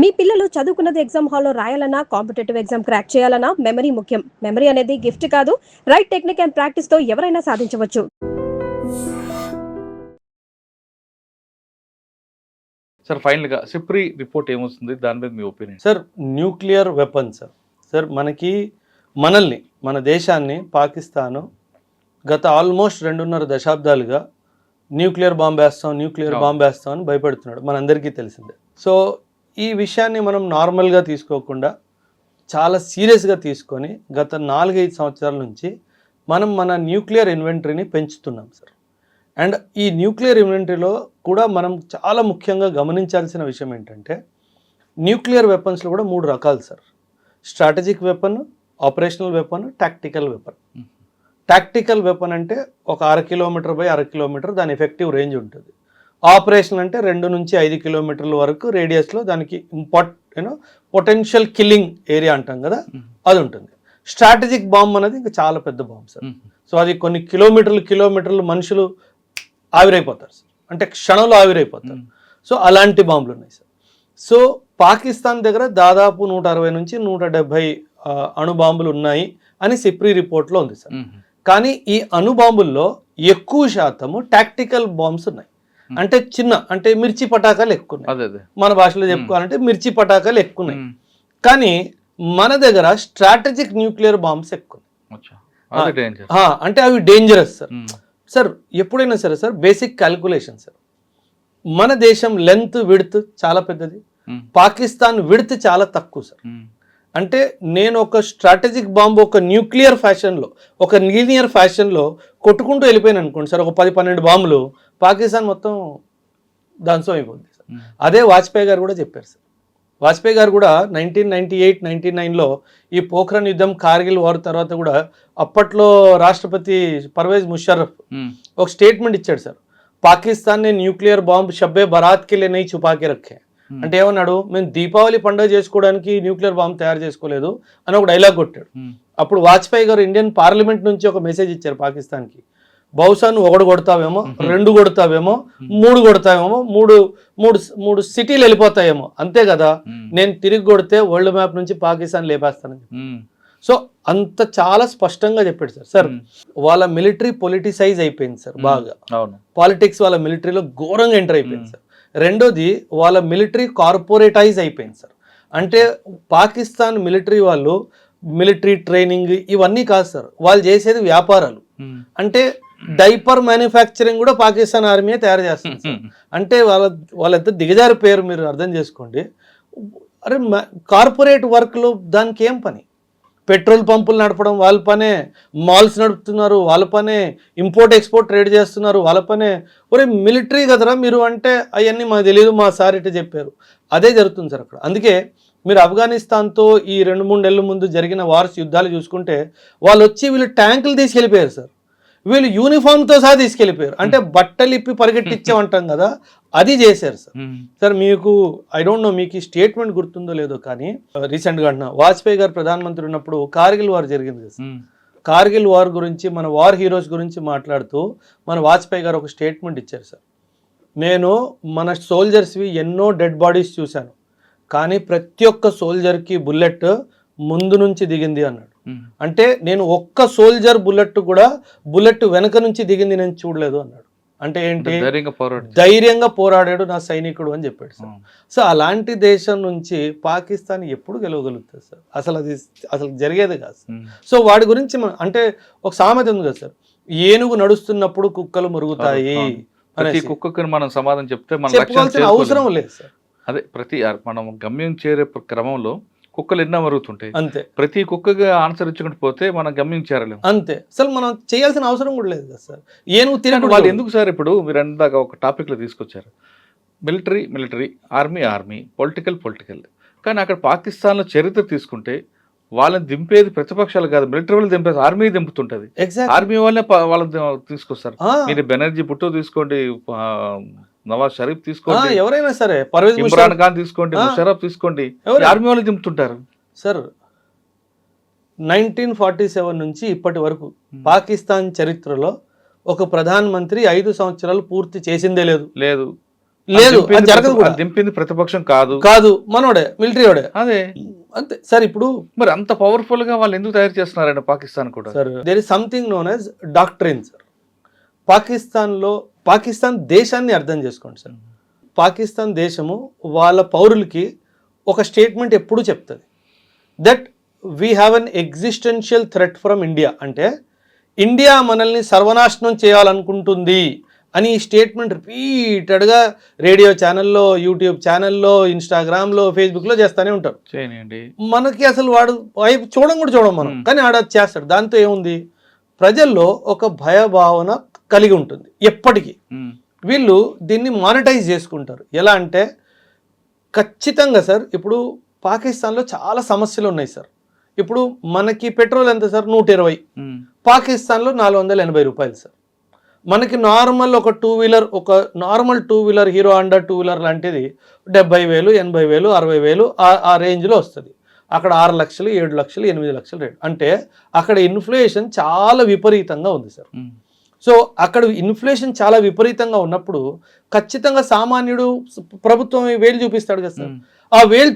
మీ పిల్లలు చదువుకున్నది ఎగ్జామ్ హాల్లో రాయాలన్నా కాంపిటేటివ్ ఎగ్జామ్ క్రాక్ చేయాలన్నా మెమరీ ముఖ్యం. మెమరీ అనేది గిఫ్ట్ కాదు, రైట్ టెక్నిక్ అండ్ ప్రాక్టీస్ తో ఎవరైనా సాధించవచ్చు. సార్ ఫైనల్గా సిప్రీ రిపోర్ట్ ఏమొస్తుంది, దాని మీద మీ opinion? Sir nuclear weapon sir మనల్ని మన దేశాన్ని పాకిస్తాను గత ఆల్మోస్ట్ 2.5 దశాబ్దాలుగా న్యూక్లియర్ బాంబ్ వేస్తాం అని భయపెడుతున్నాడు, మనందరికీ తెలిసిందే. సో ఈ విషయాన్ని మనం నార్మల్గా తీసుకోకుండా చాలా సీరియస్గా తీసుకొని గత 4-5 సంవత్సరాల నుంచి మన న్యూక్లియర్ ఇన్వెంటరీని పెంచుతున్నాం సార్. అండ్ ఈ న్యూక్లియర్ ఇన్వెంటరీలో కూడా మనం చాలా ముఖ్యంగా గమనించాల్సిన విషయం ఏంటంటే న్యూక్లియర్ వెపన్స్లో కూడా 3 రకాలు sir. Strategic weapon, operational weapon, tactical weapon. Tactical weapon అంటే ఒక 1/2 కిలోమీటర్ బై 1/2 కిలోమీటర్ దాని ఎఫెక్టివ్ రేంజ్ ఉంటుంది. ఆపరేషన్ అంటే 2 నుంచి 5 కిలోమీటర్ల వరకు రేడియస్లో దానికి పొటెన్షియల్ కిల్లింగ్ ఏరియా అంటాం కదా, అది ఉంటుంది. స్ట్రాటజిక్ బాంబ్ అనేది ఇంకా చాలా పెద్ద బాంబ్ సార్. సో అది కొన్ని కిలోమీటర్లు మనుషులు ఆవిరైపోతారు సార్, అంటే క్షణంలో ఆవిరైపోతారు. సో అలాంటి బాంబులు ఉన్నాయి సార్. సో పాకిస్తాన్ దగ్గర దాదాపు 160 నుంచి 170 అణుబాంబులు ఉన్నాయి అని సిప్రీ రిపోర్ట్లో ఉంది సార్. కానీ ఈ అణుబాంబుల్లో ఎక్కువ శాతము టాక్టికల్ బాంబ్స్ ఉన్నాయి. అంటే మిర్చి పటాకాలు ఎక్కువ ఉన్నాయి. మన భాషలో చెప్పుకోవాలంటే మిర్చి పటాకాలు ఎక్కువ ఉన్నాయి. కానీ మన దగ్గర స్ట్రాటజిక్ న్యూక్లియర్ బాంబ్స్ ఎక్కువ ఉన్నాయి. అంటే అవి డేంజరస్ సార్. సార్ ఎప్పుడైనా సరే సార్ బేసిక్ క్యాల్కులేషన్ సార్, మన దేశం లెంత్ విడ్త్ చాలా పెద్దది, పాకిస్తాన్ విడ్త్ చాలా తక్కువ సార్. అంటే నేను ఒక స్ట్రాటజిక్ బాంబు ఒక న్యూక్లియర్ ఫ్యాషన్లో, ఒక లీనియర్ ఫ్యాషన్లో కొట్టుకుంటూ వెళ్ళిపోయాను అనుకోండి సార్, ఒక 10-12 బాంబులు పాకిస్తాన్ మొత్తం ధ్వంసం అయిపోద్ది సార్. అదే వాజ్పేయి గారు కూడా చెప్పారు సార్. వాజ్పేయి గారు కూడా 1998-99లో ఈ పోఖ్రాన్ యుద్ధం, కార్గిల్ వార్ తర్వాత కూడా అప్పట్లో రాష్ట్రపతి పర్వేజ్ ముషర్రఫ్ ఒక స్టేట్మెంట్ ఇచ్చాడు సార్, పాకిస్తాన్ నే న్యూక్లియర్ బాంబ్ షబ్బే బరాత్కి లే నహీ ఛుపాకే రఖే. అంటే ఏమన్నాడు, మేము దీపావళి పండుగ చేసుకోవడానికి న్యూక్లియర్ బాంబ్ తయారు చేసుకోలేదు అని ఒక డైలాగ్ కొట్టాడు. అప్పుడు వాజ్పేయి గారు ఇండియన్ పార్లమెంట్ నుంచి ఒక మెసేజ్ ఇచ్చారు పాకిస్తాన్కి, బహుశా నువ్వు 1 కొడతావేమో, 2 కొడతావేమో, 3 కొడతావేమో, మూడు సిటీలు వెళ్ళిపోతాయేమో, అంతే కదా, నేను తిరిగి కొడితే వరల్డ్ మ్యాప్ నుంచి పాకిస్తాన్ లేపేస్తానని. సో అంత చాలా స్పష్టంగా చెప్పాడు సార్. సార్ వాళ్ళ మిలిటరీ పొలిటిసైజ్ అయిపోయింది సార్, బాగా పాలిటిక్స్ వాళ్ళ మిలిటరీలో ఘోరంగా ఎంటర్ అయిపోయింది సార్. రెండోది వాళ్ళ మిలిటరీ కార్పొరేటైజ్ అయిపోయింది సార్. అంటే పాకిస్తాన్ మిలిటరీ వాళ్ళు మిలిటరీ ట్రైనింగ్ ఇవన్నీ కాదు సార్, వాళ్ళు చేసేది వ్యాపారాలు. అంటే డైపర్ మ్యానుఫ్యాక్చరింగ్ కూడా పాకిస్తాన్ ఆర్మీ తయారు చేస్తుంది సార్. అంటే వాళ్ళంతా దిగజారి పేరు మీరు అర్థం చేసుకోండి. అరే కార్పొరేట్ వర్క్లో దానికి ఏం పని? పెట్రోల్ పంపులు నడపడం వాళ్ళ పనే, మాల్స్ నడుపుతున్నారు వాళ్ళ పనే, ఇంపోర్ట్ ఎక్స్పోర్ట్ ట్రేడ్ చేస్తున్నారు వాళ్ళ పనే. ఒరే మిలిటరీ కదరా మీరు అంటే అవన్నీ మాకు తెలియదు, మా సార్ ఇట్లా చెప్పారు. అదే జరుగుతుంది సార్ అక్కడ. అందుకే మీరు ఆఫ్ఘనిస్తాన్తో ఈ 2-3 నెలల ముందు జరిగిన వార్స్ యుద్ధాలు చూసుకుంటే వాళ్ళు వచ్చి వీళ్ళు ట్యాంకులు తీసుకెళ్ళిపోయారు సార్, వీళ్ళు యూనిఫామ్తో సహా తీసుకెళ్ళిపోయారు. అంటే బట్టలు ఇప్పి పరిగెట్టించామంటాం కదా, అది చేశారు సార్. సార్ మీకు ఐ డోంట్ నో మీకు ఈ స్టేట్మెంట్ గుర్తుందో లేదో, కానీ రీసెంట్గా అంటున్నా, వాజ్పేయి గారు ప్రధానమంత్రి ఉన్నప్పుడు కార్గిల్ వార్ జరిగింది కదా సార్. కార్గిల్ వార్ గురించి, మన వార్ హీరోస్ గురించి మాట్లాడుతూ మన వాజ్పేయి గారు ఒక స్టేట్మెంట్ ఇచ్చారు సార్. నేను మన సోల్జర్స్వి ఎన్నో డెడ్ బాడీస్ చూశాను, కానీ ప్రతి ఒక్క సోల్జర్కి బుల్లెట్ ముందు నుంచి దిగింది అన్నాడు. అంటే నేను ఒక్క సోల్జర్ బుల్లెట్ వెనక నుంచి దిగింది నేను చూడలేదు అన్నాడు. అంటే ఏంటి, ధైర్యంగా పోరాడాడు నా సైనికుడు అని చెప్పాడు సార్. సో అలాంటి దేశం నుంచి పాకిస్తాన్ ఎప్పుడు గెలవగలుగుతుంది సార్? అసలు జరిగేది కాదు సార్. సో వాడి గురించి అంటే ఒక సామెత ఉంది కదా సార్, ఏనుగు నడుస్తున్నప్పుడు కుక్కలు మురుగుతాయి ప్రతి కుక్కకి మనం సమాధానం చెప్తే చెప్పుకోవాల్సిన అవసరం లేదు సార్. అదే మనం గమ్యం చేరే క్రమంలో కుక్కలు ఎన్నో మరుగుతుంటాయి, అంతే. ప్రతి కుక్కగా ఆన్సర్ ఇచ్చుకుంటూ పోతే మనం గమ్యం చేరలేము, అంతే. అసలు మనం చేయాల్సిన అవసరం కూడా లేదు కదా సార్. ఏనుగు తినకు వాళ్ళు ఎందుకు సార్? ఇప్పుడు మీరు అందాక ఒక టాపిక్లో తీసుకొచ్చారు, మిలిటరీ, ఆర్మీ, పొలిటికల్. కానీ అక్కడ పాకిస్తాన్లో చరిత్ర తీసుకుంటే వాళ్ళని దింపేది ప్రతిపక్షాలు కాదు, మిలిటరీ వాళ్ళు దింపేది ఆర్మీ దింపుతుంటది. ఆర్మీ వాళ్ళే వాళ్ళని తీసుకొస్తారు. మీరు బెనర్జీ భుట్టో తీసుకోండి, నవాజ్ షరీఫ్ తీసుకోండి, ఎవరైనా సరే, ఇమ్రాన్ ఖాన్ తీసుకోండి, ముషర్రఫ్ తీసుకోండి, ఆర్మీ వాళ్ళు దింపుతుంటారు సార్. 1947 నుంచి ఇప్పటి వరకు పాకిస్తాన్ చరిత్రలో ఒక ప్రధానమంత్రి 5 సంవత్సరాలు పూర్తి చేసిందే లేదు. లేదు, అది జరగదు కూడా. దింపింది ప్రతిపక్షం కాదు కాదు, మనోడే, మిలిటరీ వాడే. అదే అంతే సార్. ఇప్పుడు మరి అంత పవర్ఫుల్ గా వాళ్ళు ఎందుకు తయారు చేస్తున్నారండి పాకిస్తాన్ కూడా? Sir there is something known as doctrine sir. Pakistan దేశాన్ని అర్థం చేసుకోండి సార్. పాకిస్తాన్ దేశము వాళ్ళ పౌరులకి ఒక స్టేట్మెంట్ ఎప్పుడూ చెప్తుంది, that we have an existential threat from India. అంటే ఇండియా మనల్ని సర్వనాశనం చేయాలనుకుంటుంది అని ఈ స్టేట్మెంట్ రిపీటెడ్గా రేడియో ఛానల్లో, యూట్యూబ్ ఛానల్లో, ఇన్స్టాగ్రామ్లో, ఫేస్బుక్లో చేస్తూనే ఉంటారు. మనకి అసలు వాడు వైపు చూడం మనం, కానీ ఆడ చేస్తాడు. దాంతో ఏముంది, ప్రజల్లో ఒక భయభావన కలిగి ఉంటుంది ఎప్పటికీ. వీళ్ళు దీన్ని మానిటైజ్ చేసుకుంటారు. ఎలా అంటే ఖచ్చితంగా సార్, ఇప్పుడు పాకిస్తాన్లో చాలా సమస్యలు ఉన్నాయి సార్. ఇప్పుడు మనకి పెట్రోల్ ఎంత సార్? 120. పాకిస్తాన్లో 480 రూపాయలు సార్. మనకి నార్మల్ ఒక normal two wheeler hero Honda two wheeler లాంటిది 70,000, 80,000, 60,000 ఆ రేంజ్లో వస్తుంది. అక్కడ 6 లక్షలు, 7 లక్షలు, 8 లక్షలు రేటు. అంటే అక్కడ ఇన్ఫ్లేషన్ చాలా విపరీతంగా ఉంది సార్. సో అక్కడ ఇన్ఫ్లేషన్ చాలా విపరీతంగా ఉన్నప్పుడు ఖచ్చితంగా సామాన్యుడు ప్రభుత్వం వేలు చూపిస్తాడు కదా సార్. ఆ వేలు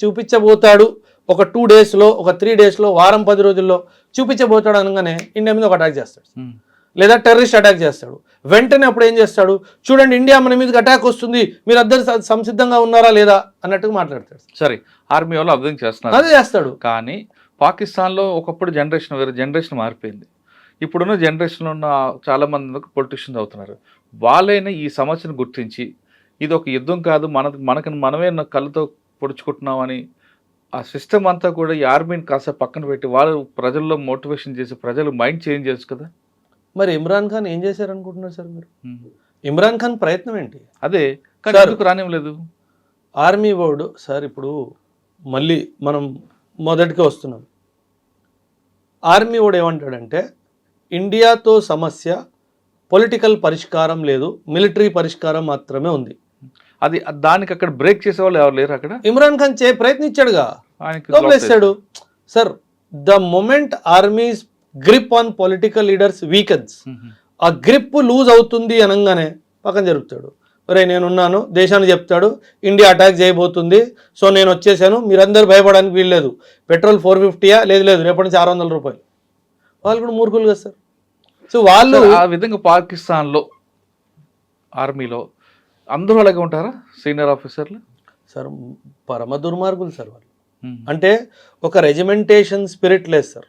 చూపించబోతాడు ఒక 2 డేస్లో, ఒక 3 డేస్లో, వారం 10 రోజుల్లో చూపించబోతాడు అనగానే ఇండియా మీద ఒక అటాక్ చేస్తాడు, లేదా టెర్రరిస్ట్ అటాక్ చేస్తాడు. వెంటనే అప్పుడు ఏం చేస్తాడు, చూడండి ఇండియా మన మీదకి అటాక్ వస్తుంది, మీరు అందరు సంసిద్ధంగా ఉన్నారా లేదా అన్నట్టుగా మాట్లాడతాడు. సరే, ఆర్మీ వాళ్ళు అర్థం చేస్తున్నారు, అదే చేస్తాడు. కానీ పాకిస్తాన్లో ఒకప్పుడు జనరేషన్ వేరే, జనరేషన్ మారిపోయింది. ఇప్పుడున్న జనరేషన్లో ఉన్న చాలామంది పొలిటీషియన్స్ అవుతున్నారు. వాళ్ళైనా ఈ సమస్యను గుర్తించి ఇది ఒక యుద్ధం కాదు, మనకి మనమే కళ్ళతో పొడుచుకుంటున్నామని ఆ సిస్టమ్ అంతా కూడా ఈ ఆర్మీని కాస్త పక్కన పెట్టి వాళ్ళు ప్రజల్లో మోటివేషన్ చేసి ప్రజలు మైండ్ చేంజ్ చేయొచ్చు కదా. మరి ఇమ్రాన్ ఖాన్ ఏం చేశారనుకుంటున్నారు సార్ మీరు? ఇమ్రాన్ ఖాన్ ప్రయత్నం ఏంటి? అదే రానివ్వలేదు ఆర్మీ బోర్డు సార్. ఇప్పుడు మళ్ళీ మనం మొదటికి వస్తున్నాం. ఆర్మీ బోర్డు ఏమంటాడంటే ఇండియాతో సమస్య పొలిటికల్ పరిష్కారం లేదు, మిలిటరీ పరిష్కారం మాత్రమే ఉంది. అది దానికి అక్కడ బ్రేక్ చేసే వాళ్ళు ఎవరు లేరు. అక్కడ ఇమ్రాన్ ఖాన్ ప్రయత్నించాడుగా, వదిలేస్తాడు sir. The moment army's grip on political leaders weakens, ఆ గ్రిప్ లూజ్ అవుతుంది అనగానే పక్కన జరుగుతాడు. ఒరే నేనున్నాను, దేశాన్ని చెప్తాడు ఇండియా అటాక్ చేయబోతుంది, సో నేను వచ్చేసాను, మీరందరూ భయపడడానికి వీల్లేదు. పెట్రోల్ 450 లేదు రేపటి నుంచి 600 రూపాయలు. వాళ్ళు కూడా మూర్ఖులు కదా సార్. సో వాళ్ళు ఆ విధంగా పాకిస్తాన్లో ఆర్మీలో అందరూ అలాగే ఉంటారా సీనియర్ ఆఫీసర్లు? సార్ పరమ దుర్మార్గులు సార్ వాళ్ళు. అంటే ఒక రెజిమెంటేషన్ స్పిరిట్ లేదు సార్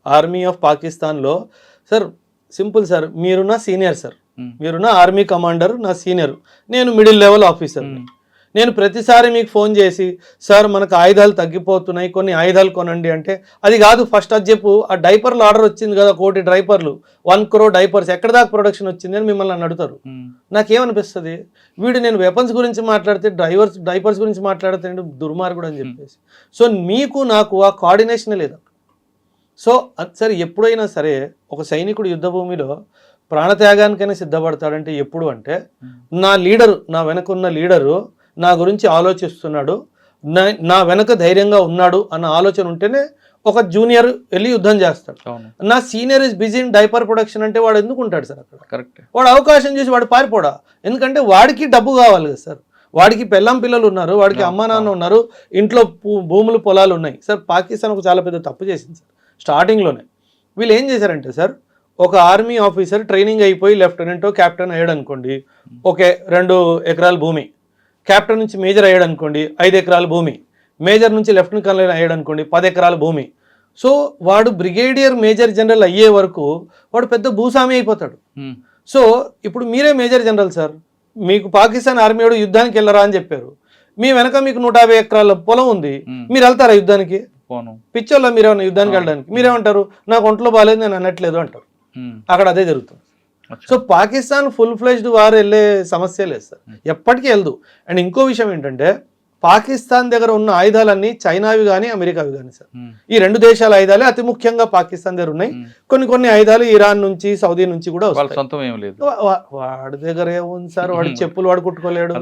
ఆర్మీ ఆఫ్ పాకిస్తాన్లో. సార్ సింపుల్ సార్, మీరు నా సీనియర్ సార్, మీరు నా ఆర్మీ కమాండర్, నా సీనియర్, నేను మిడిల్ లెవెల్ ఆఫీసర్. నేను ప్రతిసారి మీకు ఫోన్ చేసి సార్ మనకు ఆయుధాలు తగ్గిపోతున్నాయి, కొన్ని ఆయుధాలు కొనండి అంటే అది కాదు, ఫస్ట్ అది చెప్పు. ఆ డైపర్లు ఆర్డర్ వచ్చింది కదా, 1 కోటి డైపర్లు, 1 crore డైపర్స్ ఎక్కడ దాకా ప్రొడక్షన్ వచ్చింది అని మిమ్మల్ని అడుగుతారు. నాకేమనిపిస్తుంది, వీడు నేను వెపన్స్ గురించి మాట్లాడితే డైపర్స్ గురించి మాట్లాడితే దుర్మార్గుడు అని చెప్పేసి. సో మీకు నాకు ఆ కోఆర్డినేషనే లేదు. సో సరే, ఎప్పుడైనా సరే ఒక సైనికుడు యుద్ధ భూమిలో ప్రాణత్యాగానికైనా సిద్ధపడతాడంటే ఎప్పుడు అంటే నా లీడరు, నా వెనకున్న లీడరు నా గురించి ఆలోచిస్తున్నాడు, నా వెనక ధైర్యంగా ఉన్నాడు అన్న ఆలోచన ఉంటేనే ఒక జూనియర్ వెళ్ళి యుద్ధం చేస్తాడు. నా senior is busy in diaper production అంటే వాడు ఎందుకు ఉంటాడు సార్ అక్కడ? కరెక్ట్. వాడు అవకాశం చేసి వాడు పారిపోడా, ఎందుకంటే వాడికి డబ్బు కావాలి కదా సార్. వాడికి పెళ్ళాం పిల్లలు ఉన్నారు, వాడికి అమ్మా నాన్న ఉన్నారు, ఇంట్లో భూములు పొలాలు ఉన్నాయి సార్. పాకిస్తాన్ ఒక చాలా పెద్ద తప్పు చేసింది సార్ స్టార్టింగ్లోనే. వీళ్ళు ఏం చేశారంటే సార్, ఒక ఆర్మీ ఆఫీసర్ ట్రైనింగ్ అయిపోయి లెఫ్టినెంటో క్యాప్టెన్ అయ్యాడు అనుకోండి, ఓకే 2 ఎకరాల భూమి. క్యాప్టెన్ నుంచి మేజర్ అయ్యాడు అనుకోండి, 5 ఎకరాల భూమి. మేజర్ నుంచి లెఫ్టినెంట్ కర్నల్ అయ్యాడు అనుకోండి, 10 ఎకరాల భూమి. సో వాడు బ్రిగేడియర్ మేజర్ జనరల్ అయ్యే వరకు వాడు పెద్ద భూస్వామి అయిపోతాడు. సో ఇప్పుడు మీరే మేజర్ జనరల్ సార్, మీకు పాకిస్తాన్ ఆర్మీ వాడు యుద్ధానికి వెళ్ళరా అని చెప్పారు. మీ వెనక మీకు 150 ఎకరాల పొలం ఉంది, మీరు వెళ్తారా యుద్ధానికి? పిచ్చోళ్ళ మీరేమన్నా యుద్ధానికి వెళ్ళడానికి? మీరేమంటారు, నాకు ఒంట్లో బాగాలేదు నేను అనట్లేదు అంటారు. అక్కడ అదే జరుగుతుంది. So Pakistan full fledged war వెళ్ళే సమస్య లేదు సార్, ఎప్పటికీ వెళ్ళదు. అండ్ ఇంకో విషయం ఏంటంటే పాకిస్తాన్ దగ్గర ఉన్న ఆయుధాలన్నీ చైనావి కానీ అమెరికావి కానీ సార్, ఈ 2 దేశాల ఆయుధాలే అతి ముఖ్యంగా పాకిస్తాన్ దగ్గర ఉన్నాయి. కొన్ని ఆయుధాలు ఇరాన్ నుంచి, సౌదీ నుంచి కూడా వస్తాయి. వాడి దగ్గర ఏముంది సార్, వాడి చెప్పులు వాడు కుట్టుకోలేడు,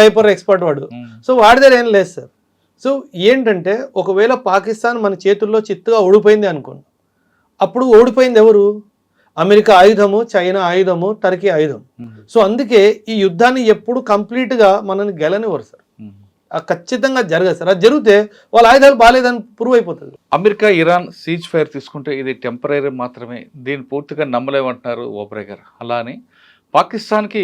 డైపర్ ఎక్స్పర్ట్ వాడు. సో వాడి దగ్గర ఏం లేదు సార్. సో ఏంటంటే ఒకవేళ పాకిస్తాన్ మన చేతుల్లో చిత్తుగా ఓడిపోయింది అనుకోండి, అప్పుడు ఓడిపోయింది ఎవరు? అమెరికా ఆయుధము, చైనా ఆయుధము, టర్కీ ఆయుధం. సో అందుకే ఈ యుద్ధాన్ని ఎప్పుడు కంప్లీట్గా మనల్ని గెలనివ్వరు సార్. ఖచ్చితంగా జరగదు సార్. అది జరిగితే వాళ్ళ ఆయుధాలు బాగాలేదని ప్రూవ్ అయిపోతుంది. అమెరికా ఇరాన్ సీజ్ ఫైర్ తీసుకుంటే ఇది టెంపరీ మాత్రమే, దీన్ని పూర్తిగా నమ్మలేమంటున్నారు ఓబ్రే గారు. అలా అని పాకిస్తాన్కి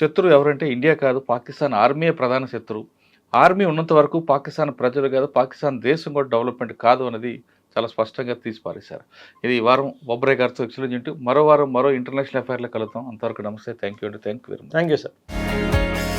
శత్రువు ఎవరంటే ఇండియా కాదు, పాకిస్తాన్ ఆర్మీయే ప్రధాన శత్రువు. ఆర్మీ ఉన్నంత వరకు పాకిస్తాన్ ప్రజలు కాదు, పాకిస్తాన్ దేశం కూడా డెవలప్మెంట్ కాదు అనేది చాలా స్పష్టంగా తీసి పారేశారు. ఇది ఈ వారం ఓబ్రే గారితో ఎక్స్ప్లెయిన్ చేస్తూ మరో వారం మరో ఇంటర్నేషనల్ అఫైర్లో కలుద్దాం. అంతవరకు నమస్తే, థ్యాంక్ యూ అండి, thank you very much. Thank you sir.